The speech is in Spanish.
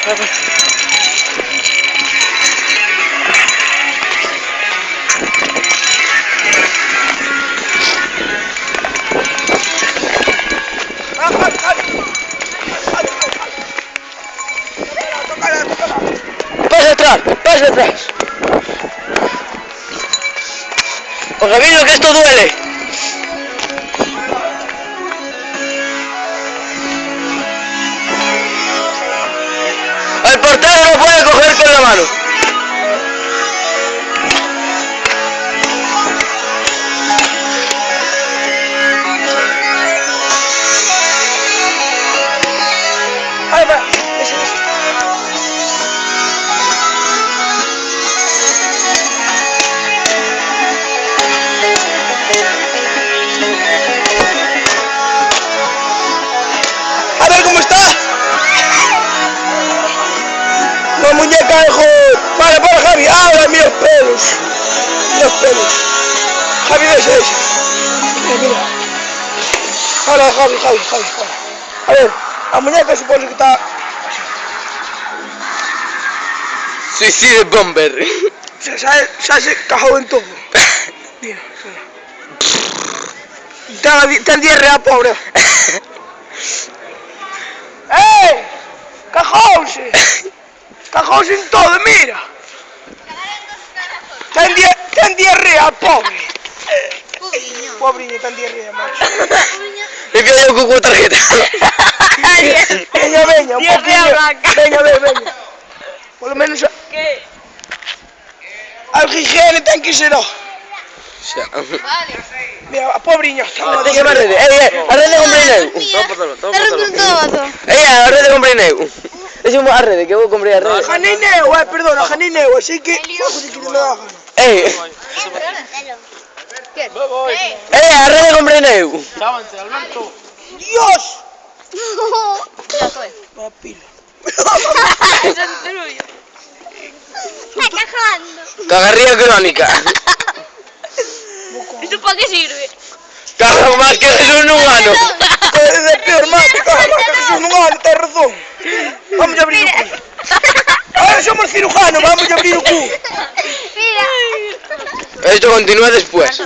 Pasa atrás. Os aviso que esto duele. El portero no puede coger con la mano. Ahí va. A ver cómo está. La muñeca de Hulk. Para Javi. Ahora mira los pelos. Los pelos. Javi, ves ese. Mira. Ahora Javi. A ver, la muñeca supongo que está. Suicide Bomber. Se cajó en todo. Mira. Está en diarrea, pobre. ¡Ey! ¡Cajóse! ¡Cajóse en todo, mira! Está en diarrea, pobre. Pobreño, está en diarrea, macho. Le pido yo con tarjeta. Venga, un poquillo. Venga. Por lo menos. ¿Qué? Algo higiene ten que ser. Mira, pobreño. Deixa má rede. A rede comprei neu. A rede comprei neu. Deixa a rede, que eu comprei a rede. Janineu, perdona, Janineu, así que. A rede comprei neu. Chábanse, Alberto. Dios. Ya estoy. Va pila. Es el tuyo. Está cagando. Cagarría crónica. ¿Esto para qué sirve? Caga más que Jesús en un ano. Es peor, mate, caga más que Jesús en un ano, tienes razón. Vamos a abrir el cu. Ahora somos cirujanos, vamos a abrir el cu. Mira. Esto continúa después.